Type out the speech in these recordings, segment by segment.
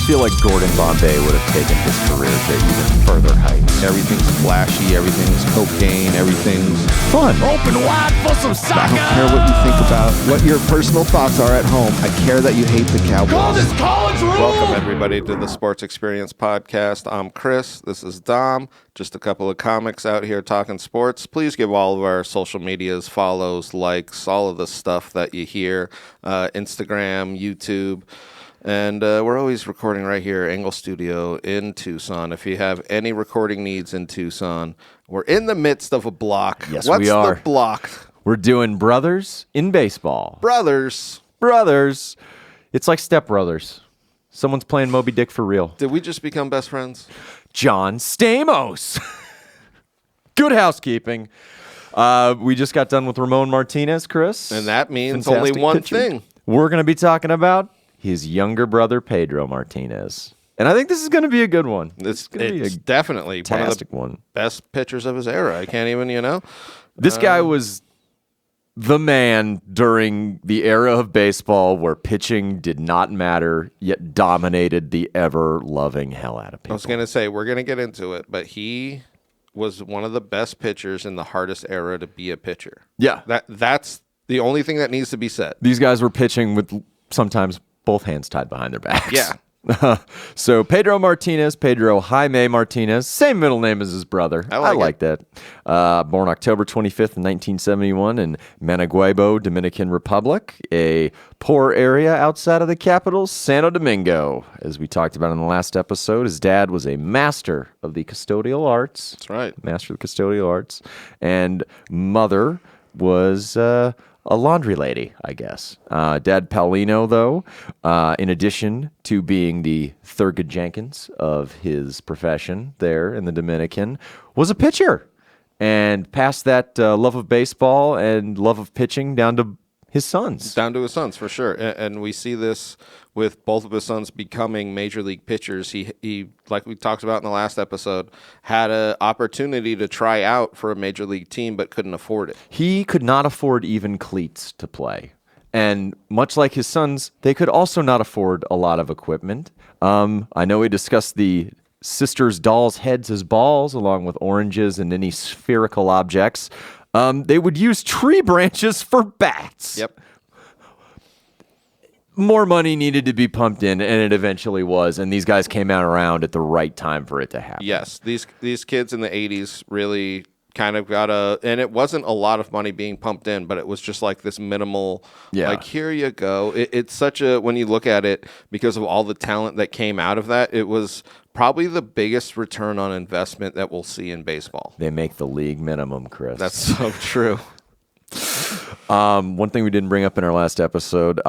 feel like Gordon Bombay would have taken his career to even further heights. Everything's flashy, everything's cocaine, everything's Fun. Open wide for some soccer. I don't care what you think about what your personal thoughts are at home. I care that you hate the Call Cowboys. this college rule. Welcome, everybody, to the Sports Experience Podcast. I'm Chris. This is Dom. Just a couple of comics out here talking sports. Please give all of our social medias follows, likes, all of the stuff that you hear, Instagram, YouTube. And we're always recording right here, Engle Studio in Tucson. If you have any recording needs in Tucson, we're in the midst of a block. Yes, What's we are. the block? We're doing Brothers in Baseball. Brothers. It's like Step Brothers. Someone's playing Moby Dick for real. Did we just become best friends? John Stamos. Good housekeeping. We just got done with Ramon Martinez, Chris. And that means Fantastic only one pitcher. thing. We're going to be talking about his younger brother, Pedro Martinez. And I think this is going to be a good one. It's gonna be a definitely one of the fantastic one. best pitchers of his era. I can't even, This guy was the man during the era of baseball where pitching did not matter, yet dominated the ever-loving hell out of people. I was going to say, we're going to get into it, but he was one of the best pitchers in the hardest era to be a pitcher. Yeah. That's the only thing that needs to be said. These guys were pitching with sometimes both hands tied behind their backs. Yeah. So Pedro Martinez, Pedro Jaime Martinez, same middle name as his brother. I like that. Born October 25th, 1971 in Managüevo, Dominican Republic, a poor area outside of the capital, Santo Domingo. As we talked about in the last episode, his dad was a master of the custodial arts. That's right. Master of the custodial arts. And mother was a laundry lady, I guess. Dad Paulino, though, in addition to being the Thurgood Jenkins of his profession there in the Dominican, was a pitcher and passed that love of baseball and love of pitching down to his sons. Down to his sons, for sure. And we see this with both of his sons becoming major league pitchers. He, like we talked about in the last episode, had an opportunity to try out for a major league team but couldn't afford it. He could not afford even cleats to play. And much like his sons, they could also not afford a lot of equipment. I know we discussed the sisters' dolls' heads as balls, along with oranges and any spherical objects. They would use tree branches for bats. Yep. More money needed to be pumped in, and it eventually was. And these guys came out around at the right time for it to happen. Yes, these kids in the 80s really kind of got and it wasn't a lot of money being pumped in, but it was just like this minimal, like, here you go. It's such a, when you look at it, because of all the talent that came out of that, it was probably the biggest return on investment that we'll see in baseball. They make the league minimum, Chris. That's so true. One thing we didn't bring up in our last episode,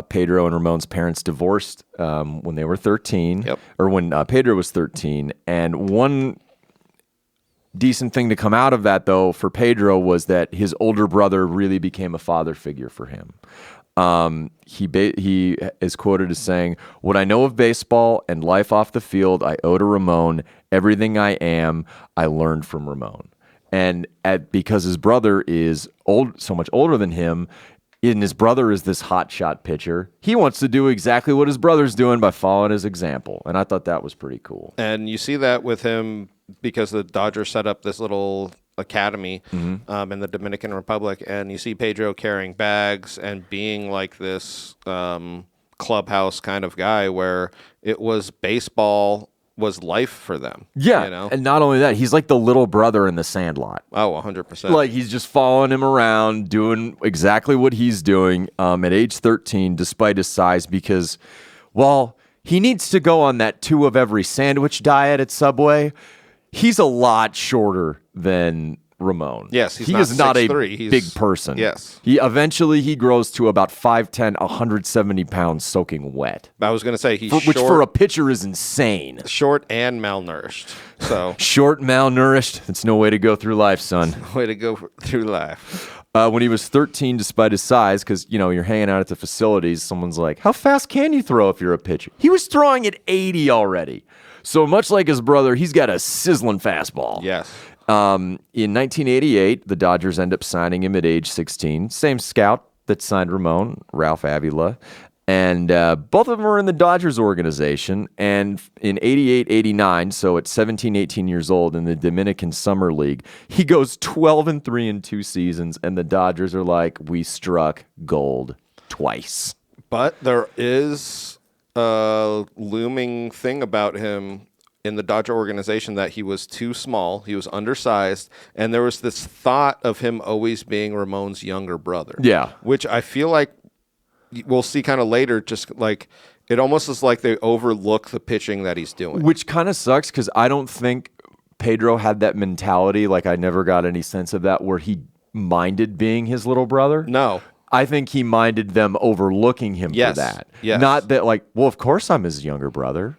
Pedro and Ramon's parents divorced when they were 13, Yep. or when Pedro was 13. And one decent thing to come out of that, though, for Pedro was that his older brother really became a father figure for him. He is quoted as saying, "What I know of baseball and life off the field, I owe to Ramon. Everything I am, I learned from Ramon." And because his brother is so much older than him, and his brother is this hotshot pitcher, he wants to do exactly what his brother's doing by following his example. And I thought that was pretty cool. And you see that with him because the Dodgers set up this little academy in the Dominican Republic, and you see Pedro carrying bags and being like this clubhouse kind of guy where it was baseball was life for them. Yeah, you know? And not only that, he's like the little brother in the Sandlot. Oh, 100%. Like, he's just following him around, doing exactly what he's doing at age 13, despite his size, because, well, he needs to go on that 2 of every sandwich diet at Subway. He's a lot shorter than Ramon. Yes, he is not a 6'3". big person. Yes. He grows to about 5'10", 170 pounds soaking wet. I was going to say Which for a pitcher is insane. Short and malnourished. So Short, malnourished. It's no way to go through life, son. way to go through life. When he was 13, despite his size, because, you're hanging out at the facilities, someone's like, how fast can you throw if you're a pitcher? He was throwing at 80 already. So much like his brother, he's got a sizzling fastball. Yes. In 1988, the Dodgers end up signing him at age 16. Same scout that signed Ramon, Ralph Avila. And both of them are in the Dodgers organization. And in 88, 89, so at 17, 18 years old in the Dominican Summer League, he goes 12-3 in 2 seasons. And the Dodgers are like, we struck gold twice. But there is a looming thing about him in the Dodger organization that he was too small, he was undersized, and there was this thought of him always being Ramon's younger brother. Yeah. Which I feel like we'll see kind of later, just like it almost is like they overlook the pitching that he's doing. Which kind of sucks because I don't think Pedro had that mentality. Like, I never got any sense of that where he minded being his little brother. No. I think he minded them overlooking him for that. Yes. Not that, like, well, of course I'm his younger brother.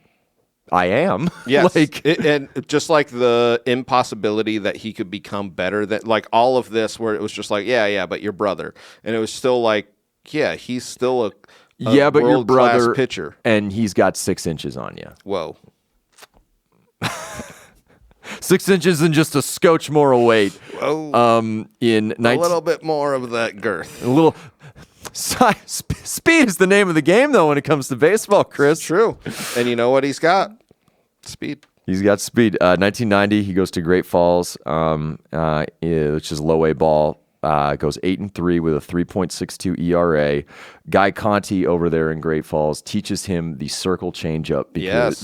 I am. Yes. And just like the impossibility that he could become better, that like all of this where it was just like, yeah, but your brother. And it was still like, yeah, he's still a yeah, but your brother pitcher. And he's got 6 inches on you. Whoa. 6 inches and just a scotch more weight. Whoa. In a little bit more of that girth. A little speed is the name of the game, though, when it comes to baseball, Chris. True. And you know what he's got? Speed. He's got speed. 1990, he goes to Great Falls, which is low A ball. Goes 8-3 with a 3.62 ERA. Guy Conti over there in Great Falls teaches him the circle changeup,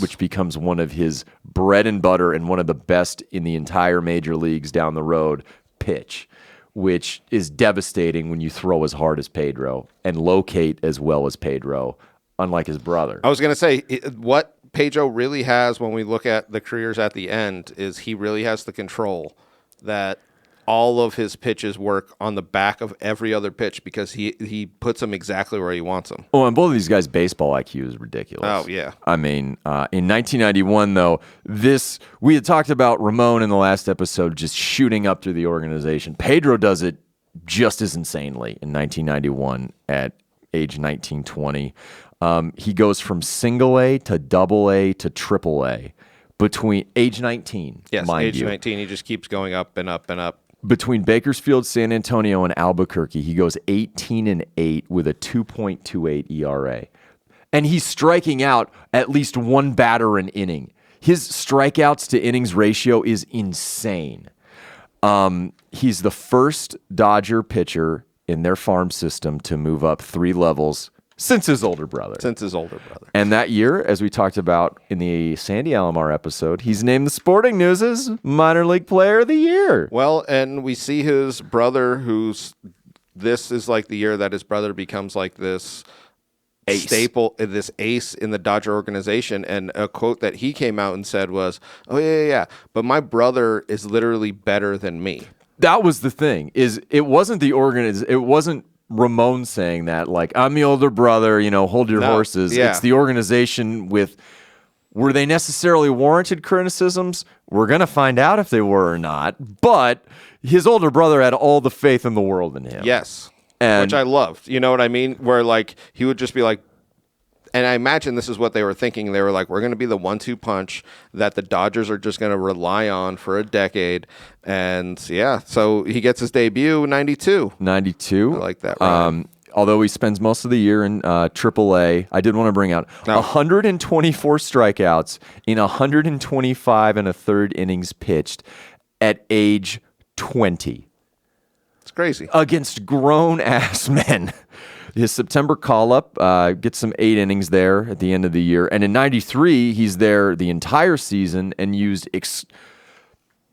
which becomes one of his bread and butter and one of the best in the entire major leagues down the road pitch, which is devastating when you throw as hard as Pedro and locate as well as Pedro, unlike his brother. I was going to say, what Pedro really has when we look at the careers at the end is he really has the control that all of his pitches work on the back of every other pitch because he puts them exactly where he wants them. Oh, and both of these guys' baseball IQ is ridiculous. Oh, yeah. I mean, in 1991, though, we had talked about Ramon in the last episode just shooting up through the organization. Pedro does it just as insanely in 1991 at age 19, 20. He goes from single A to double A to triple A between age 19. Yes, mind age you. 19, he just keeps going up and up and up. Between Bakersfield, San Antonio, and Albuquerque, he goes 18-8 with a 2.28 ERA. And he's striking out at least one batter an inning. His strikeouts to innings ratio is insane. He's the first Dodger pitcher in their farm system to move up 3 levels since his older brother. And that year, as we talked about in the Sandy Alomar episode, he's named the Sporting News' Minor League Player of the Year. Well, and we see his brother, this is like the year that his brother becomes like this ace. Staple, this ace in the Dodger organization. And a quote that he came out and said was, "Oh yeah, but my brother is literally better than me." That was the thing. It wasn't it wasn't Ramon saying that, like, I'm the older brother, hold your horses. Yeah. It's the organization were they necessarily warranted criticisms? We're going to find out if they were or not. But his older brother had all the faith in the world in him. Yes. Which I loved. You know what I mean? Where, like, he would just be like, and I imagine this is what they were thinking. They were like, we're going to be the 1-2 punch that the Dodgers are just going to rely on for a decade. And, yeah, so he gets his debut in 92. 92. I like that. Right? Although he spends most of the year in AAA, I did want to bring out 124 strikeouts in 125 and a third innings pitched at age 20. It's crazy. Against grown-ass men. His September call-up gets some 8 innings there at the end of the year. And in 93, he's there the entire season and used...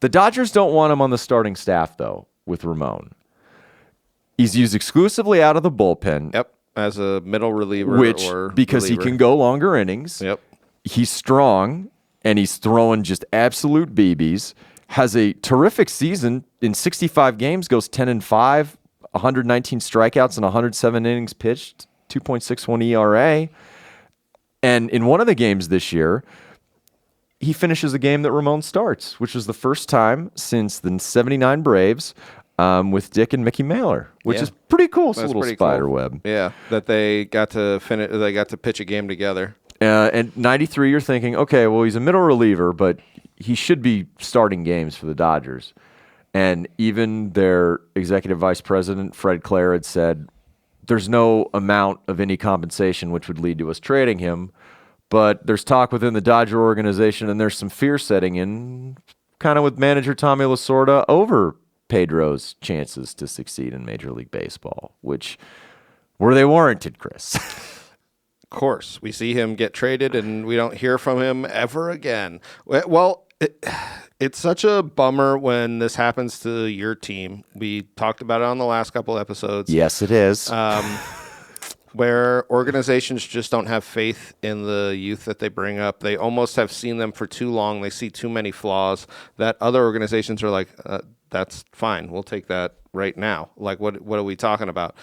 The Dodgers don't want him on the starting staff, though, with Ramon. He's used exclusively out of the bullpen. Yep, as a middle reliever. Because he can go longer innings. Yep. He's strong, and he's throwing just absolute BBs. Has a terrific season. In 65 games, goes 10-5. 119 strikeouts and 107 innings pitched, 2.61 ERA. And in one of the games this year, he finishes a game that Ramon starts, which was the first time since the 79 Braves with Dick and Mickey Mailer, which is pretty cool. It's a little spider web. Yeah, that they got to finish. They got to pitch a game together. And 93, you're thinking, okay, well, he's a middle reliever, but he should be starting games for the Dodgers. And even their executive vice president, Fred Clare, had said, there's no amount of any compensation which would lead to us trading him. But there's talk within the Dodger organization, and there's some fear setting in, kind of with manager Tommy Lasorda over Pedro's chances to succeed in Major League Baseball, which were they warranted, Chris? Of course, we see him get traded, and we don't hear from him ever again. Well, it's such a bummer when this happens to your team. We talked about it on the last couple episodes. Yes, it is. Where organizations just don't have faith in the youth that they bring up. They almost have seen them for too long. They see too many flaws that other organizations are like, that's fine. We'll take that right now. Like, what are we talking about?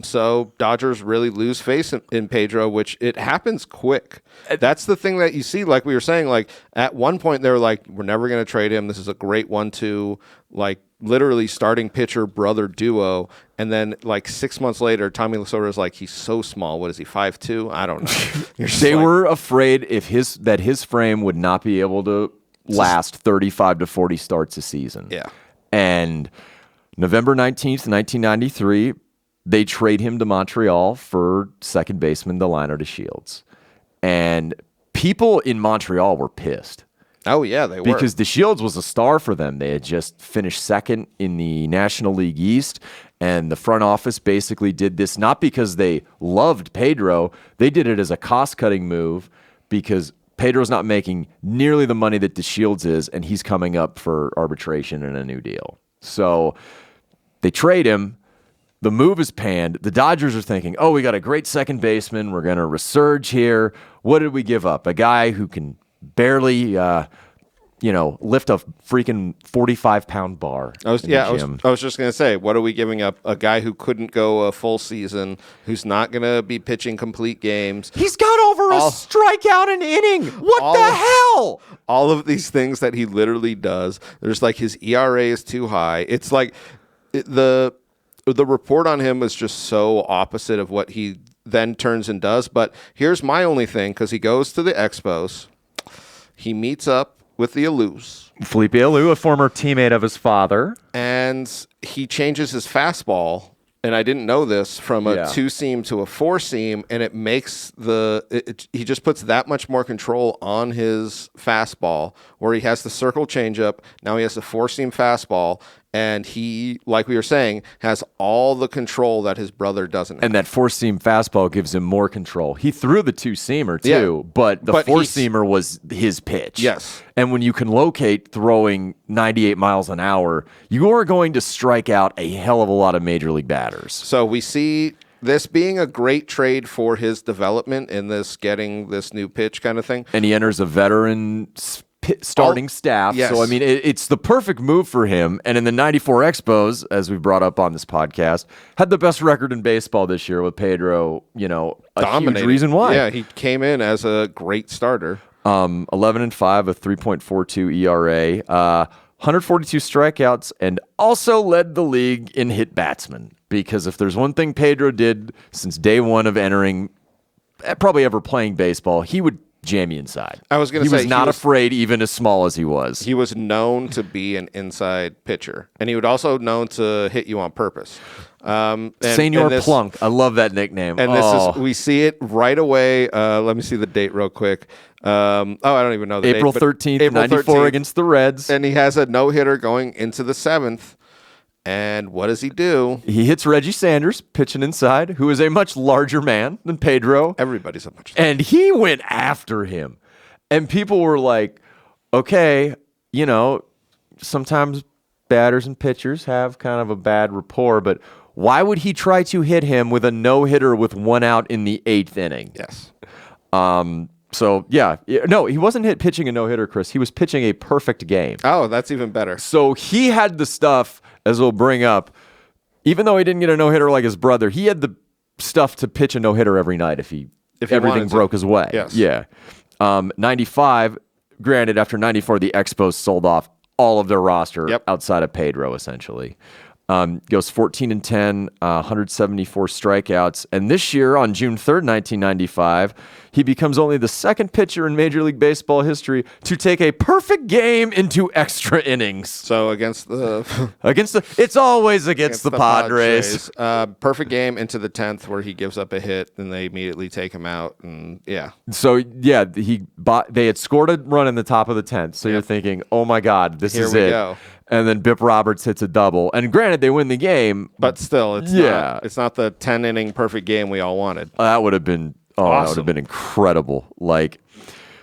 So Dodgers really lose faith in Pedro, which it happens quick. That's the thing that you see. Like we were saying, like at one point they were like, we're never going to trade him. This is a great 1-2, like literally starting pitcher brother duo. And then like 6 months later, Tommy Lasorda is like, he's so small. What is he, 5'2"? I don't know. They were afraid that his frame would not be able to last 35 to 40 starts a season. Yeah. And November 19th, 1993, they trade him to Montreal for second baseman Delino DeShields. And people in Montreal were pissed. Oh, yeah, they were. Because DeShields was a star for them. They had just finished second in the National League East, and the front office basically did this not because they loved Pedro. They did it as a cost-cutting move because Pedro's not making nearly the money that DeShields is, and he's coming up for arbitration and a new deal. So they trade him. The move is panned. The Dodgers are thinking, oh, we got a great second baseman. We're going to resurge here. What did we give up? A guy who can barely, lift a freaking 45-pound bar. I was just going to say, what are we giving up? A guy who couldn't go a full season, who's not going to be pitching complete games. He's got over a strikeout an inning. What the hell? All of these things that he literally does. There's like his ERA is too high. It's like the report on him is just so opposite of what he then turns and does. But here's my only thing, because he goes to the Expos. He meets up with the Alous. Felipe Alou, a former teammate of his father. And he changes his fastball, and I didn't know this, from a two-seam to a four-seam, and it makes he just puts that much more control on his fastball, where he has the circle changeup. Now he has the four-seam fastball, and he, like we were saying, has all the control that his brother doesn't have. And that four-seam fastball gives him more control. He threw the two-seamer, too, but the four-seamer was his pitch. Yes. And when you can locate throwing 98 miles an hour, you are going to strike out a hell of a lot of major league batters. So we see this being a great trade for his development in this getting this new pitch kind of thing. And he enters a veteran starting staff. Yes. So, I mean, it's the perfect move for him. And in the 94 Expos, as we brought up on this podcast, had the best record in baseball this year with Pedro, a huge reason why. Yeah, he came in as a great starter. 11-5, a 3.42 ERA, 142 strikeouts, and also led the league in hit batsmen. Because if there's one thing Pedro did since day one of entering, probably ever playing baseball, he would jam you inside. I was going to say, he was not afraid, even as small as he was. He was known to be an inside pitcher, and he would also known to hit you on purpose. Senor Plunk, I love that nickname. And we see it right away. Let me see the date real quick. I don't even know the April date. 13th, 94 against the Reds. And he has a no-hitter going into the 7th. And what does he do? He hits Reggie Sanders, pitching inside, who is a much larger man than Pedro. Everybody's a much larger. And he went after him. And people were like, okay, sometimes batters and pitchers have kind of a bad rapport, but why would he try to hit him with a no-hitter with one out in the 8th inning? Yes. So, yeah. No, he wasn't pitching a no-hitter, Chris. He was pitching a perfect game. Oh, that's even better. So he had the stuff, as we'll bring up, even though he didn't get a no-hitter like his brother, he had the stuff to pitch a no-hitter every night if everything broke his way. Yes. Yeah. 95, granted, after 94, the Expos sold off all of their roster outside of Pedro, essentially. Goes 14-10, 174 strikeouts. And this year, on June 3rd, 1995, he becomes only the second pitcher in Major League Baseball history to take a perfect game into extra innings. So against the It's always against the Padres. Perfect game into the 10th where he gives up a hit and they immediately take him out. And So they had scored a run in the top of the 10th. So you're thinking, oh my God, this Here is we it. go. And then Bip Roberts hits a double. And granted, they win the game. But still, it's not the 10-inning perfect game we all wanted. That would have been awesome. That would have been incredible.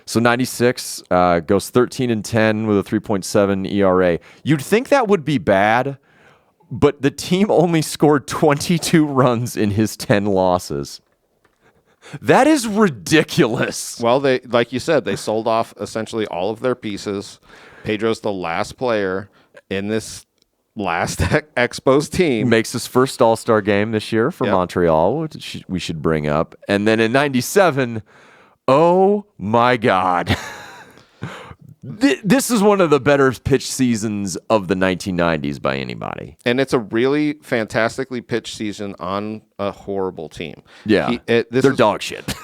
So 96 goes 13-10 with a 3.7 ERA. You'd think that would be bad, but the team only scored 22 runs in his 10 losses. That is ridiculous. Well, they, like you said, they sold off essentially all of their pieces. Pedro's the last player in this last Expos team. Makes his first All-Star game this year for Montreal, which we should bring up. And then in 97, oh my God. This is one of the better pitch seasons of the 1990s by anybody. And it's a really fantastically pitched season on a horrible team. Yeah, they're dog shit.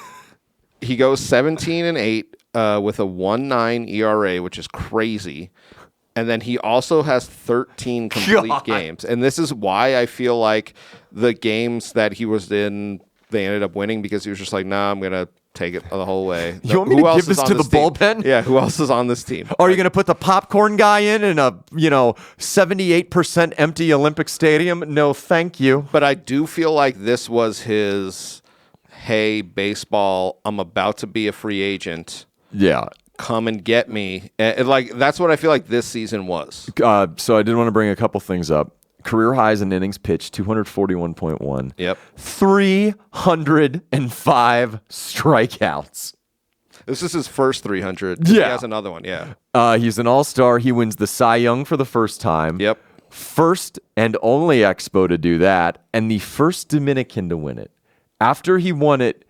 He goes 17-8 with a 1.9 ERA, which is crazy. And then he also has 13 complete games. And this is why I feel like the games that he was in, they ended up winning because he was just like, nah, I'm going to take it the whole way. You want me to give this to the bullpen? Yeah, who else is on this team? Are you going to put the popcorn guy in a 78% empty Olympic Stadium? No, thank you. But I do feel like this was his, hey, baseball, I'm about to be a free agent. Yeah. Come and get me. And that's what I feel like this season was. So I did want to bring a couple things up. Career highs in innings pitched, 241.1. Yep. 305 strikeouts. This is his first 300. Yeah. He has another one, yeah. He's an all-star. He wins the Cy Young for the first time. Yep. First and only Expo to do that, and the first Dominican to win it. After he won it,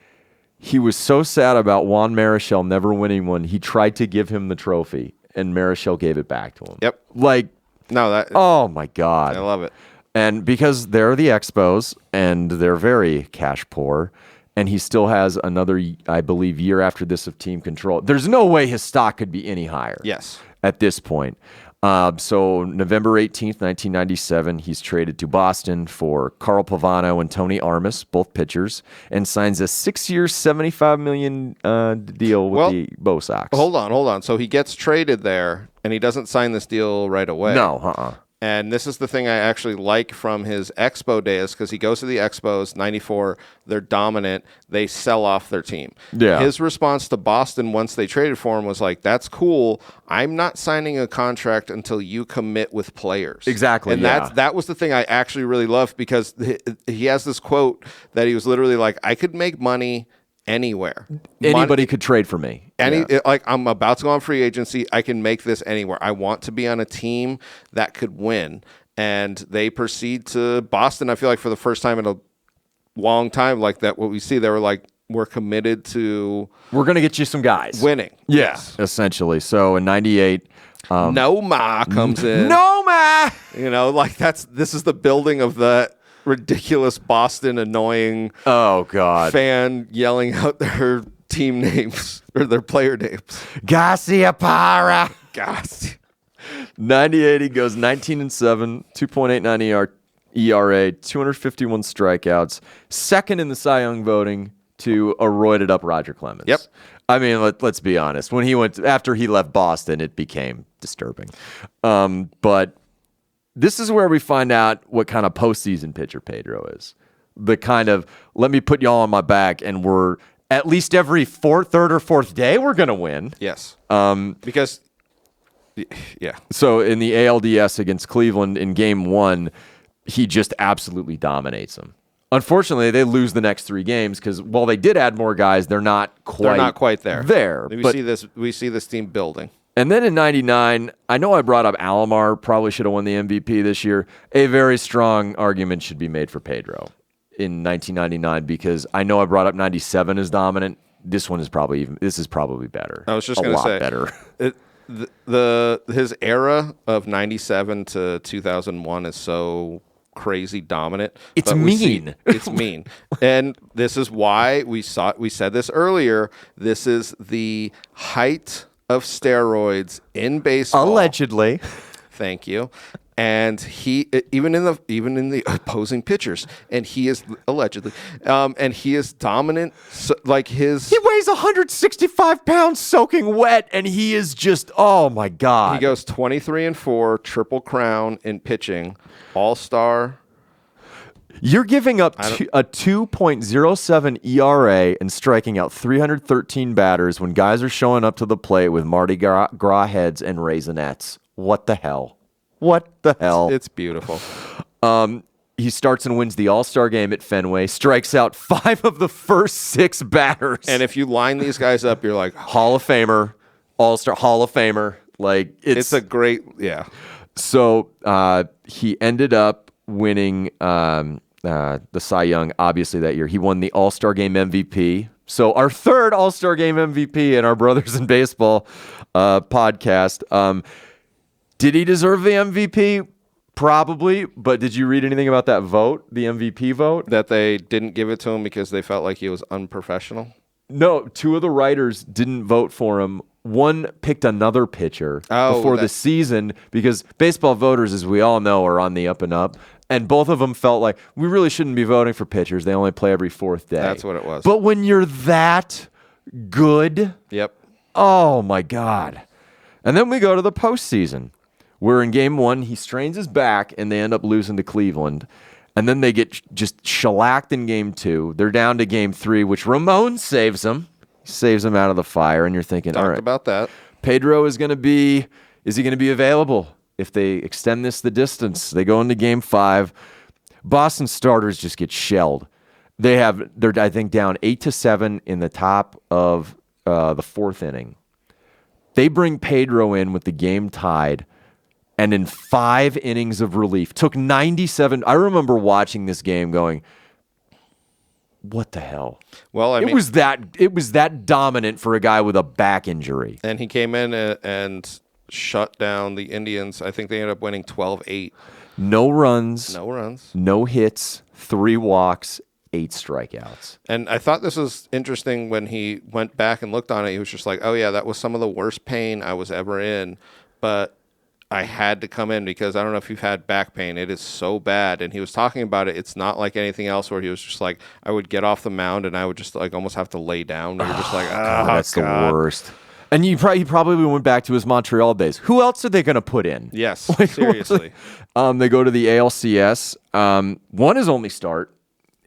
he was so sad about Juan Marichal never winning one, he tried to give him the trophy, and Marichal gave it back to him. Yep. Oh my God. I love it. And because they're the Expos, and they're very cash poor, and he still has another, I believe, year after this of team control, there's no way his stock could be any higher. Yes. At this point. So November 18th, 1997, he's traded to Boston for Carl Pavano and Tony Armas, both pitchers, and signs a 6-year, $75 million deal with the Bo Sox. Hold on. So he gets traded there, and he doesn't sign this deal right away. No, And this is the thing I actually like from his Expo days, because he goes to the Expos, 94, they're dominant, they sell off their team. Yeah. His response to Boston once they traded for him was like, that's cool, I'm not signing a contract until you commit with players. Exactly, And that was the thing I actually really loved, because he has this quote that he was literally like, I could make money anywhere. Anybody could trade for me. I'm about to go on free agency. I can make this anywhere. I want to be on a team that could win. And they proceed to Boston. I feel like for the first time in a long time, like that, what we see, they were like, we're committed to. We're going to get you some guys. Winning. Yes. Essentially. So in 98. Noma comes in. Noma! This is the building of the ridiculous Boston annoying fan yelling out their team names or their player names. Garcia Parra. 98, he goes 19-7, 2.89 ERA, 251 strikeouts, second in the Cy Young voting to a roided up Roger Clemens. Yep. I mean, let's be honest. When he after he left Boston, it became disturbing. But this is where we find out what kind of postseason pitcher Pedro is. The kind of, let me put y'all on my back, and we're at least every third or fourth day, we're going to win. Yes. Because, yeah. So in the ALDS against Cleveland in game 1, he just absolutely dominates them. Unfortunately, they lose the next 3 games because while they did add more guys, they're not quite there. We see this team building. And then in 99, I know I brought up Alomar, probably should have won the MVP this year. A very strong argument should be made for Pedro in 1999 because I know I brought up 97 as dominant. This is probably better. I was just going to say better. His era of 97 to 2001 is so crazy dominant. It's but mean. It's mean. And this is why we said this earlier. This is the height of steroids in baseball. Allegedly. Thank you. And he even in the opposing pitchers, and he is allegedly, and he is dominant. So, like He weighs 165 pounds soaking wet, and he is just, oh my God. he goes 23-4, triple crown in pitching, all-star. You're giving up a 2.07 ERA and striking out 313 batters when guys are showing up to the plate with Mardi Gras heads and Raisinets. What the hell? What the hell? It's beautiful. He starts and wins the All-Star game at Fenway, strikes out 5 of the first 6 batters. And if you line these guys up, you're like, Hall of Famer, All-Star, Hall of Famer. Like it's a great, yeah. So he ended up winning the Cy Young, obviously, that year. He won the All-Star Game MVP. So our third All-Star Game MVP in our Brothers in Baseball podcast. Did he deserve the MVP? Probably. But did you read anything about that vote, the MVP vote? That they didn't give it to him because they felt like he was unprofessional? No, 2 of the writers didn't vote for him. One picked another pitcher before the season because baseball voters, as we all know, are on the up and up. And both of them felt like we really shouldn't be voting for pitchers. They only play every 4th day. That's what it was. But when you're that good, Yep. oh my God. And then we go to the postseason, where in game 1, he strains his back and they end up losing to Cleveland. And then they get just shellacked in game 2. They're down to game 3, which Ramon saves them. Saves them out of the fire. And you're thinking, all right, About that. Pedro is he going to be available if they extend this the distance? They go into game 5. Boston starters just get shelled. They're I think down 8-7 in the top of the 4th inning. They bring Pedro in with the game tied. And in 5 innings of relief, took 97. I remember watching this game going, what the hell? Well, I mean, it was that dominant for a guy with a back injury. and he came in and shut down the Indians. I think they ended up winning 12-8. No runs, No hits, 3 walks, 8 strikeouts. And I thought this was interesting when he went back and looked on it. He was just like, oh, yeah, that was some of the worst pain I was ever in. But I had to come in because I don't know if you've had back pain. It is so bad. And he was talking about it. It's not like anything else where he was just like, I would get off the mound and I would just like almost have to lay down. You're just like, That's the worst. And he probably went back to his Montreal days. Who else are they going to put in? Yes, seriously. They go to the ALCS. Won his only start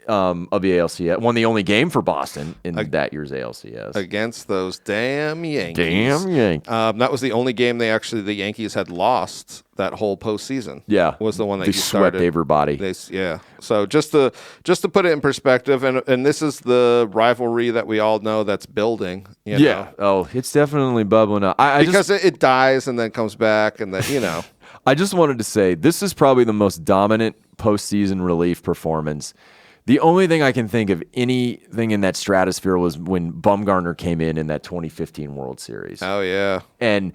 of the ALCS. Won the only game for Boston in that year's ALCS. Against those damn Yankees. That was the only game the Yankees had lost that whole postseason. Yeah. Was the one that they you swept started. everybody. Yeah. So just to put it in perspective, and this is the rivalry that we all know that's building. You know? Oh, it's definitely bubbling up. Because it dies and then comes back and then, I just wanted to say this is probably the most dominant postseason relief performance. The only thing I can think of anything in that stratosphere was when Bumgarner came in that 2015 World Series. Oh, yeah. And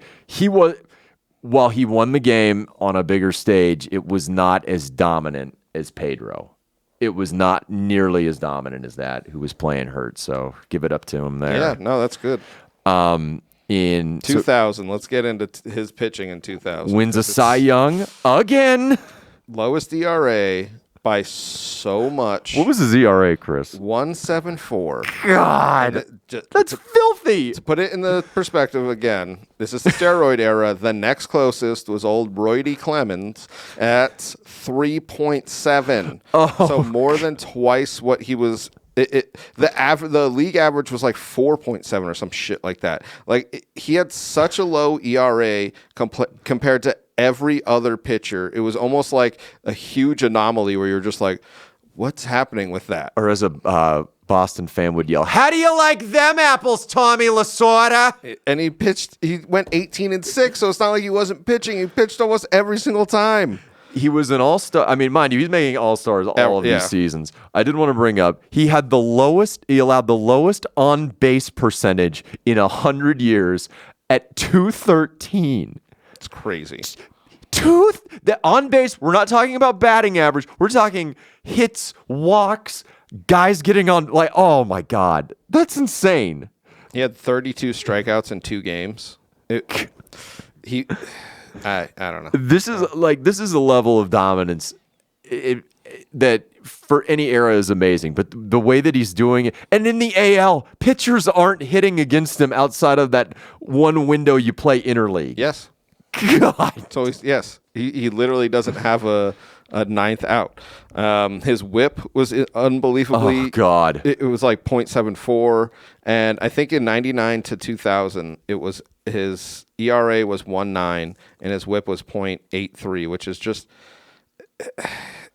while he won the game on a bigger stage, it was not as dominant as Pedro. It was not nearly as dominant as that, who was playing hurt. So give it up to him there. Yeah, no, that's good. In 2000, let's get into his pitching in 2000. Wins a Cy Young again. Lowest ERA by so much. What was his ERA, Chris? 1.74. God, that's filthy. To put it in the perspective again, this is the steroid era. The next closest was old Roydy Clemens at 3.7. So more than twice what he was. The league average was like 4.7 or some shit like that. Like he had such a low ERA compared to every other pitcher. It was almost like a huge anomaly where you're just like, what's happening with that? Or as a Boston fan would yell, how do you like them apples, Tommy Lasorda? And he went 18-6, so it's not like he wasn't pitching. He pitched almost every single time. He was an all-star. I mean, mind you, he's making all-stars all of these seasons. I did want to bring up, he allowed the lowest on-base percentage in 100 years at 213. It's crazy. The on base, we're not talking about batting average. We're talking hits, walks, guys getting on. Like, oh my God, that's insane. He had 32 strikeouts in 2 games. I don't know. This is a level of dominance that for any era is amazing. But the way that he's doing it, and in the AL, pitchers aren't hitting against him outside of that one window you play interleague. Yes. God. So he literally doesn't have a ninth out. His whip was unbelievably. Oh God. It was like 0.74, and I think in 99 to 2000, it was his ERA was 1.9 and his whip was 0.83, which is just.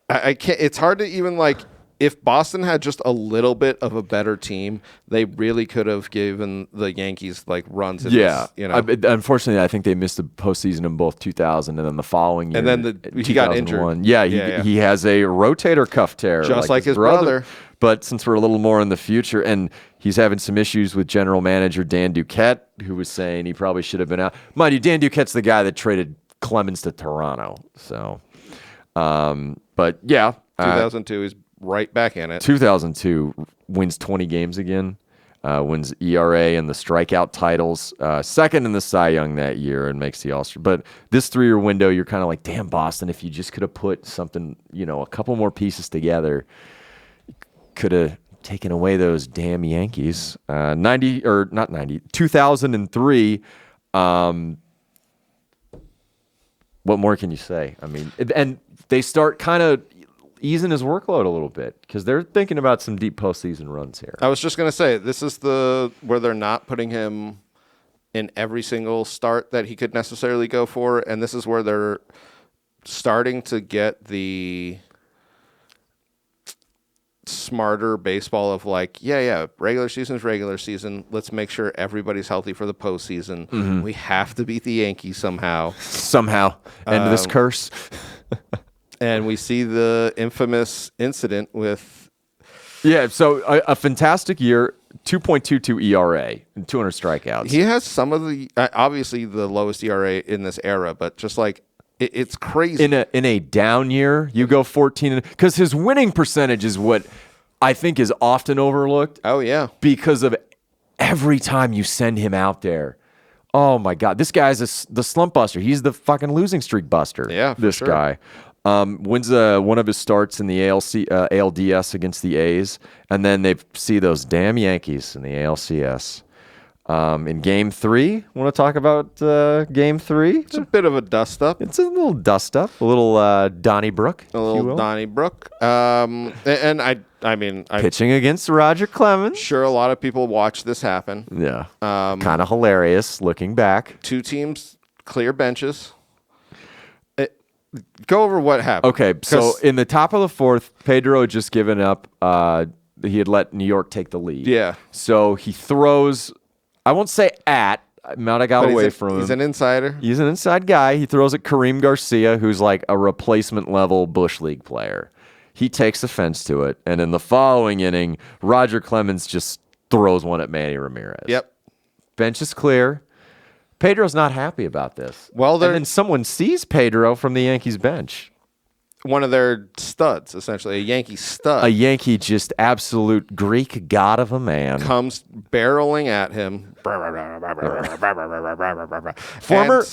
I can't. It's hard to even like. If Boston had just a little bit of a better team, they really could have given the Yankees like runs. Yeah, This, unfortunately, I think they missed the postseason in both 2000 and then the following year. And then he got injured. Yeah, he has a rotator cuff tear, just like his brother. But since we're a little more in the future, and he's having some issues with general manager Dan Duquette, who was saying he probably should have been out. Mind you, Dan Duquette's the guy that traded Clemens to Toronto. So, but yeah, 2002 he's right back in it. 2002 wins 20 games again, wins ERA and the strikeout titles, second in the Cy Young that year, and makes the All-Star. But this 3-year window, you're kind of like, damn, Boston, if you just could have put something, a couple more pieces together, could have taken away those damn Yankees. 2003. What more can you say? I mean, and they start kind of easing his workload a little bit because they're thinking about some deep postseason runs here. I was just going to say, this is where they're not putting him in every single start that he could necessarily go for, and this is where they're starting to get the smarter baseball of like, regular season is regular season. Let's make sure everybody's healthy for the postseason. Mm-hmm. We have to beat the Yankees somehow. End this curse. And we see the infamous incident with... Yeah, so a fantastic year, 2.22 ERA and 200 strikeouts. He has some of the... obviously the lowest ERA in this era, but just like, it's crazy. In a down year, you go 14... Because his winning percentage is what I think is often overlooked. Oh, yeah. Because of every time you send him out there. Oh, my God. This guy's the slump buster. He's the fucking losing streak buster. Yeah, this sure. guy. Wins one of his starts in the ALDS against the A's, and then they see those damn Yankees in the ALCS. In Game 3, want to talk about Game 3? It's a bit of a dust-up. It's a little dust-up, a little Donnybrook, A little Donnybrook. And I mean... pitching against Roger Clemens. Sure, a lot of people watch this happen. Yeah. Kind of hilarious looking back. 2 teams, clear benches. Go over what happened. Okay, so in the top of the 4th, Pedro had just given up. He had let New York take the lead. Yeah. So he throws, I won't say at, Mount got away from him. He's an insider. He's an inside guy. He throws at Kareem Garcia, who's like a replacement level Bush League player. He takes offense to it. And in the following inning, Roger Clemens just throws one at Manny Ramirez. Yep. Bench is clear. Pedro's not happy about this. Well, and then someone sees Pedro from the Yankees bench. One of their studs, essentially, a Yankee stud. A Yankee, just absolute Greek god of a man. Comes barreling at him.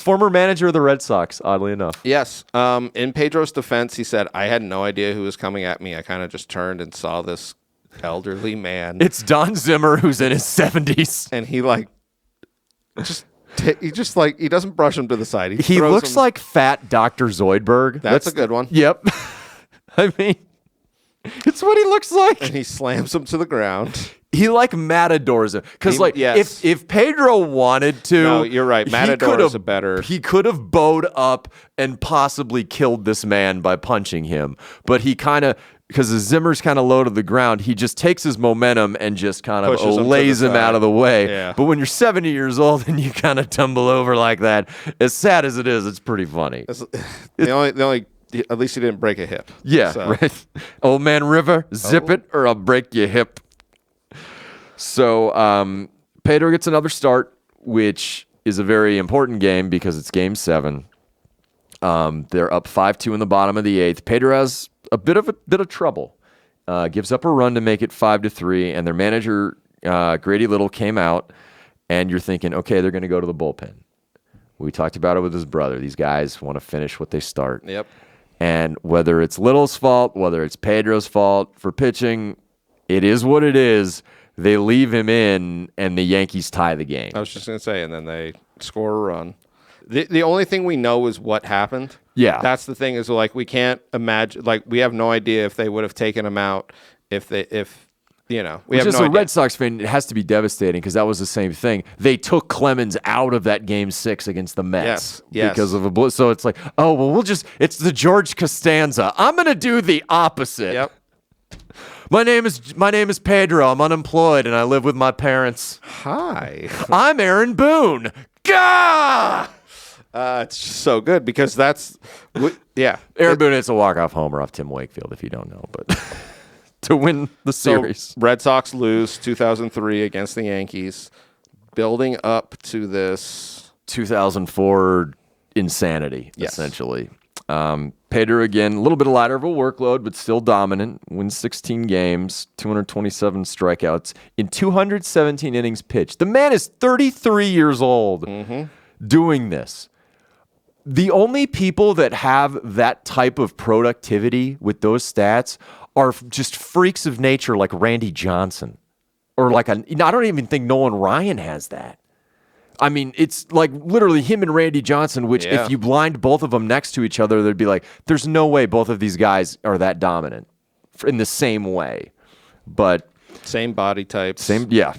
Former manager of the Red Sox, oddly enough. Yes. In Pedro's defense, he said, I had no idea who was coming at me. I kind of just turned and saw this elderly man. It's Don Zimmer, who's in his 70s. And he he doesn't brush him to the side. He looks like fat Dr. Zoidberg. That's a good one. Yep. I mean, it's what he looks like. And he slams him to the ground. He matadors him. Because yes. if Pedro wanted to... No, you're right. Matador is a better... He could have bowed up and possibly killed this man by punching him. But he kind of... Because the Zimmer's kind of low to the ground, he just takes his momentum and just kind of lays him out of the way. Yeah. But when you're 70 years old and you kind of tumble over like that, as sad as it is, it's pretty funny. The only at least he didn't break a hip. Yeah, so. Right. Old man River, zip it or I'll break your hip. So Pedro gets another start, which is a very important game because it's Game 7. They're up 5-2 in the bottom of the 8th. Pedro has a bit of trouble. Gives up a run to make it 5-3, and their manager Grady Little came out, and you're thinking, okay, they're going to go to the bullpen. We talked about it with his brother. These guys want to finish what they start. Yep. And whether it's Little's fault, whether it's Pedro's fault for pitching, it is what it is. They leave him in, and the Yankees tie the game. I was just going to say, and then they score a run. The only thing we know is what happened. Yeah. That's the thing is, like, we can't imagine, like, we have no idea if they would have taken him out we have Just no a idea. Red Sox fan, it has to be devastating because that was the same thing. They took Clemens out of that Game 6 against the Mets Yes. because of a blitz. So it's like, oh, well, it's the George Costanza. I'm going to do the opposite. Yep. My name is Pedro. I'm unemployed and I live with my parents. Hi. I'm Aaron Boone. Gah! It's just so good because Aaron Boone hits a walk-off homer off Tim Wakefield, if you don't know, but to win the series. So Red Sox lose 2003 against the Yankees, building up to this 2004 insanity, Yes. essentially. Pedro, again, a little bit lighter of a workload, but still dominant. Wins 16 games, 227 strikeouts in 217 innings pitched. The man is 33 years old doing this. The only people that have that type of productivity with those stats are just freaks of nature like Randy Johnson. Or I don't even think Nolan Ryan has that. I mean, it's like literally him and Randy Johnson, which if you blind both of them next to each other, they'd be like, there's no way both of these guys are that dominant in the same way. But same body types. yeah.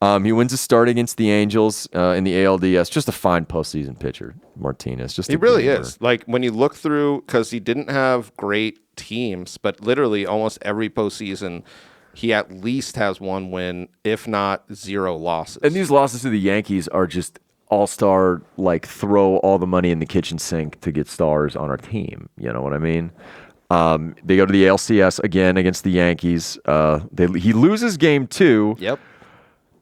He wins a start against the Angels in the ALDS. Just a fine postseason pitcher, Martinez. He really is. Like, when you look through, because he didn't have great teams, but literally almost every postseason, he at least has one win, if not 0 losses. And these losses to the Yankees are just all-star, like, throw all the money in the kitchen sink to get stars on our team. You know what I mean? They go to the ALCS again against the Yankees. He loses game 2. Yep.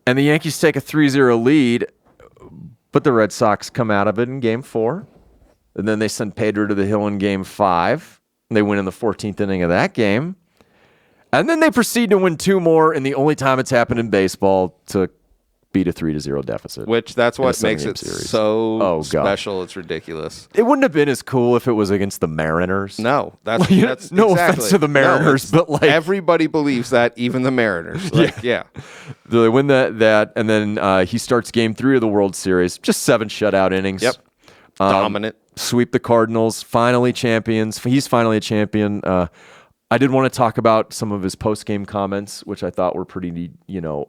And the Yankees take a 3-0 lead, but the Red Sox come out of it in game 4. And then they send Pedro to the hill in game 5. And they win in the 14th inning of that game. And then they proceed to win 2 more in the only time it's happened in baseball to beat a 3-0 deficit. Which that's what in a makes it 7-game series. so special. It's ridiculous. It wouldn't have been as cool if it was against the Mariners. No, that's no exactly. offense to the Mariners, but like everybody believes that, even the Mariners. Like, yeah. They win that, and then he starts game 3 of the World Series. Just 7 shutout innings. Yep. Dominant. Sweep the Cardinals. Finally champions. He's finally a champion. I did want to talk about some of his post-game comments, which I thought were pretty,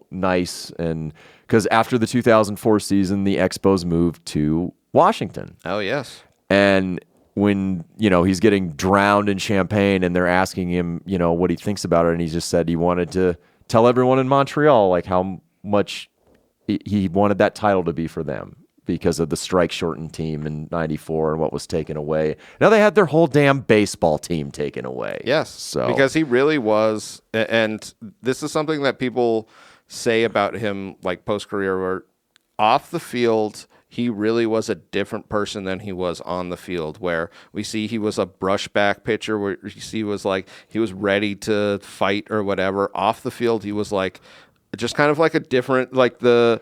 nice. And because after the 2004 season, the Expos moved to Washington. Oh, yes. And when, he's getting drowned in champagne and they're asking him, what he thinks about it. And he just said he wanted to tell everyone in Montreal, like, how much he wanted that title to be for them because of the strike-shortened team in 94 and what was taken away. Now they had their whole damn baseball team taken away. Yes, because he really was, and this is something that people say about him, like, post-career, where off the field, he really was a different person than he was on the field, where we see he was a brushback pitcher, where you see he was ready to fight or whatever. Off the field, he was like just kind of like a different, like the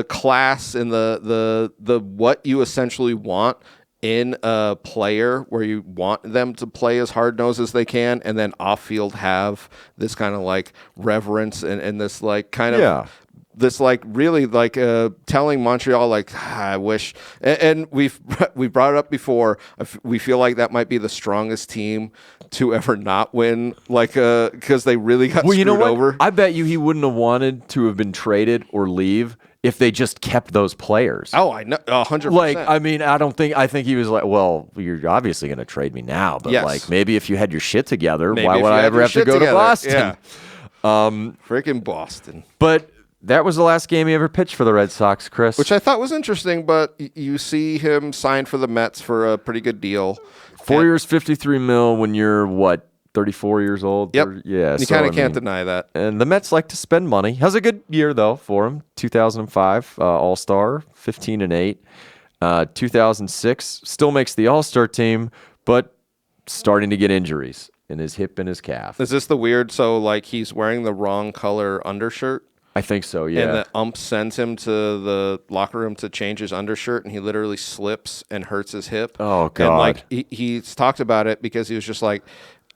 class and the what you essentially want in a player, where you want them to play as hard-nosed as they can, and then off-field have this kind of like reverence and this like kind of this like really like telling Montreal, like, I wish, and we brought it up before, we feel like that might be the strongest team to ever not win, like, because they really got screwed over. I bet you he wouldn't have wanted to have been traded or leave if they just kept those players. Oh, I know, 100%. Like, I mean, I think he was like, well, you're obviously going to trade me now, but like, maybe if you had your shit together, why would I ever have to go to Boston? Yeah. Freaking Boston. But that was the last game he ever pitched for the Red Sox, Chris. Which I thought was interesting, but you see him signed for the Mets for a pretty good deal. 4 years, $53 million when you're, 34 years old? Yep. Yeah. You kind of can't deny that. And the Mets like to spend money. Has a good year, though, for him. 2005 All-Star, 15-8. 2006, still makes the All-Star team, but starting to get injuries in his hip and his calf. Is this the weird? So like he's wearing the wrong color undershirt. I think so, yeah. And the ump sends him to the locker room to change his undershirt, and he literally slips and hurts his hip. Oh, God. And like he's talked about it because he was just like,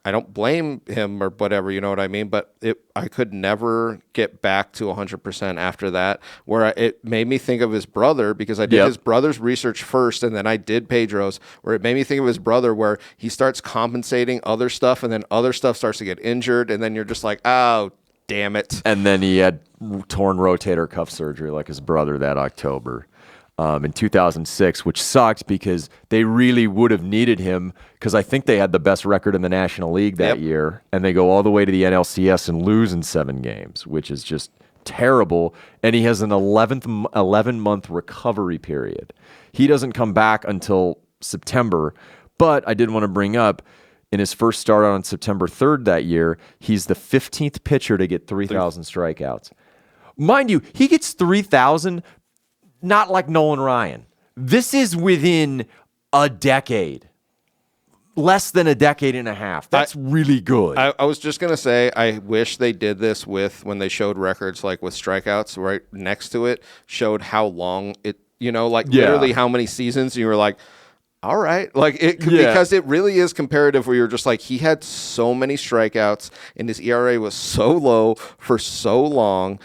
I don't blame him or whatever, you know what I mean? But I could never get back to 100% after that, where it made me think of his brother, because I did his brother's research first, and then I did Pedro's, where it made me think of his brother, where he starts compensating other stuff, and then other stuff starts to get injured, and then you're just like, oh, damn it. And then he had torn rotator cuff surgery like his brother that October in 2006, which sucked because they really would have needed him, because I think they had the best record in the National League that year, and they go all the way to the NLCS and lose in 7 games, which is just terrible. And he has an 11-month recovery period. He doesn't come back until September, but I did want to bring up, in his first start on September 3rd that year, he's the 15th pitcher to get 3,000 strikeouts. Mind you, he gets 3,000, not like Nolan Ryan. This is within a decade. Less than a decade and a half. That's really good. I was just going to say, I wish they did this when they showed records, like with strikeouts right next to it, showed how long it, literally how many seasons, and you were like, all right. Because it really is comparative, where you're just like, he had so many strikeouts and his ERA was so low for so long.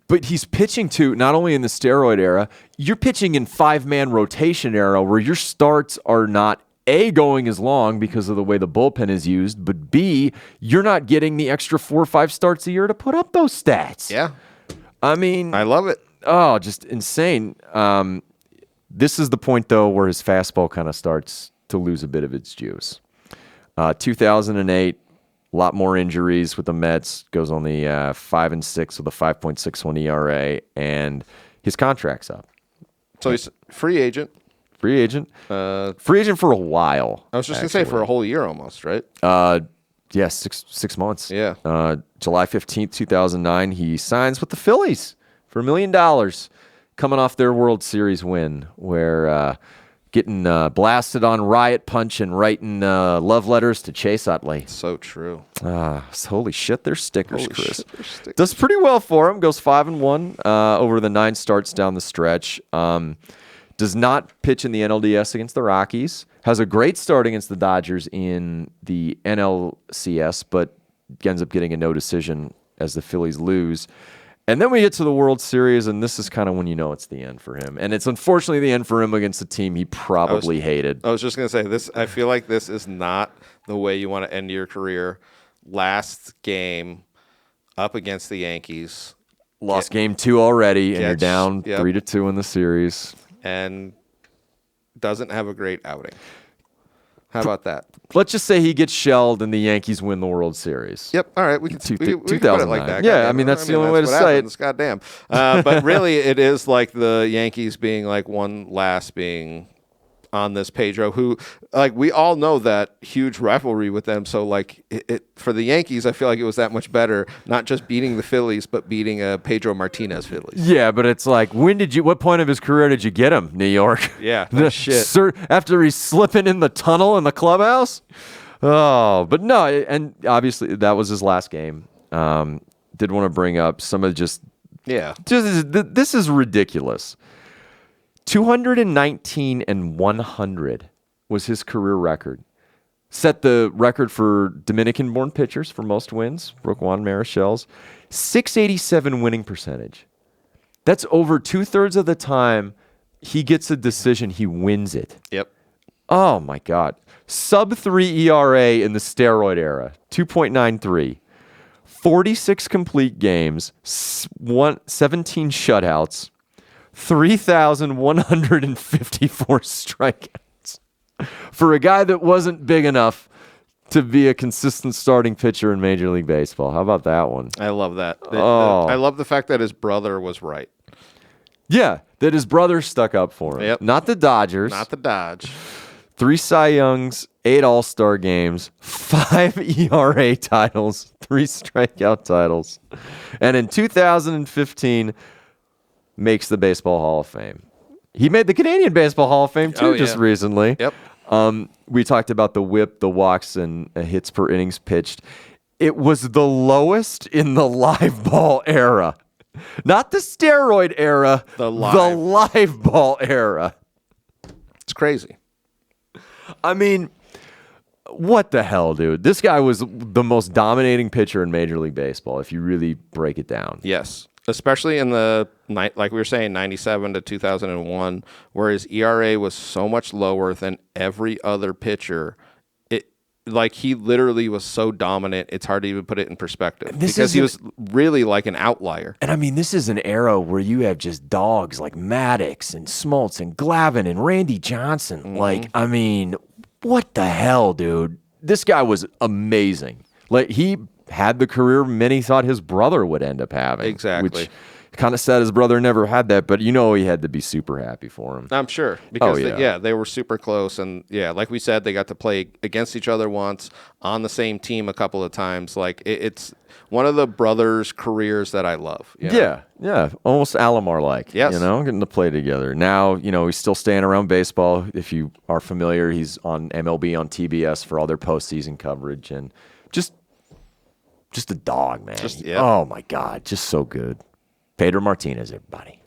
But he's pitching to, not only in the steroid era, you're pitching in 5-man rotation era, where your starts are not A, going as long because of the way the bullpen is used, but B, you're not getting the extra 4 or 5 starts a year to put up those stats. Yeah. I mean, I love it. Oh, just insane. This is the point, though, where his fastball kind of starts to lose a bit of its juice. 2008, a lot more injuries with the Mets. Goes on the 5-6 with a 5.61 ERA, and his contract's up. So he's free agent. Free agent. Free agent for a while. I was just going to say for a whole year almost, right? Yeah, six months. Yeah. July 15th, 2009, he signs with the Phillies for $1 million. Coming off their World Series win, where getting blasted on Riot Punch and writing love letters to Chase Utley. So true. Holy shit, they're stickers, Chris. Does pretty well for him. Goes 5-1 over the 9 starts down the stretch. Does not pitch in the NLDS against the Rockies. Has a great start against the Dodgers in the NLCS, but ends up getting a no decision as the Phillies lose. And then we get to the World Series, and this is kind of when you know it's the end for him. And it's unfortunately the end for him against a team he probably hated. I was just going to say, this. I feel like this is not the way you want to end your career. Last game up against the Yankees. Lost game 2 already, and you're down 3-2 in the series. And doesn't have a great outing. How about that? Let's just say he gets shelled and the Yankees win the World Series. Yep. All right. We can put it like that. Yeah. I mean, that's the only way to say it. Goddamn. But really, it is like the Yankees being like one last being on this Pedro, who, like, we all know that huge rivalry with them. So, like, it for the Yankees, I feel like it was that much better, not just beating the Phillies, but beating a Pedro Martinez Phillies. Yeah, but it's like, what point of his career did you get him, New York? Yeah, no shit. After he's slipping in the tunnel in the clubhouse? Oh, but no, and obviously that was his last game. Did want to bring up some of this is ridiculous. 219 and 100 was his career record. Set the record for Dominican-born pitchers for most wins. Broke Juan Marichel's. 687 winning percentage. That's over 2/3 of the time he gets a decision, he wins it. Yep. Oh, my God. Sub-3 ERA in the steroid era. 2.93. 46 complete games. 17 shutouts. 3,154 strikeouts for a guy that wasn't big enough to be a consistent starting pitcher in Major League Baseball. How about that one? I love that. I love the fact that his brother was right. Yeah, that his brother stuck up for him. Yep. Not the Dodgers. Not the Dodge. 3 Cy Youngs, 8 All-Star games, 5 ERA titles, 3 strikeout titles. And in 2015... makes the Baseball Hall of Fame. He made the Canadian Baseball Hall of Fame too just recently. Yep. We talked about the whip, the walks, and hits per innings pitched. It was the lowest in the live ball era. Not the steroid era, the live ball era. It's crazy. I mean, what the hell, dude? This guy was the most dominating pitcher in Major League Baseball, if you really break it down. Yes. Especially in the night, like we were saying, 97 to 2001, where his ERA was so much lower than every other pitcher. Like, he literally was so dominant, it's hard to even put it in perspective. Because he was really like an outlier. And I mean, this is an era where you have just dogs like Maddox and Smoltz and Glavine and Randy Johnson. Mm-hmm. Like, I mean, what the hell, dude? This guy was amazing. Like, he had the career many thought his brother would end up having. Exactly. Which kind of sad his brother never had that, but you know he had to be super happy for him. I'm sure. Because, they were super close. And, like we said, they got to play against each other once, on the same team a couple of times. Like, it's one of the brothers' careers that I love. You know? Yeah. Almost Alomar-like. Yes. You know, getting to play together. Now, he's still staying around baseball. If you are familiar, he's on MLB on TBS for all their postseason coverage. And just a dog, man. Oh, my God. Just so good. Pedro Martinez, everybody.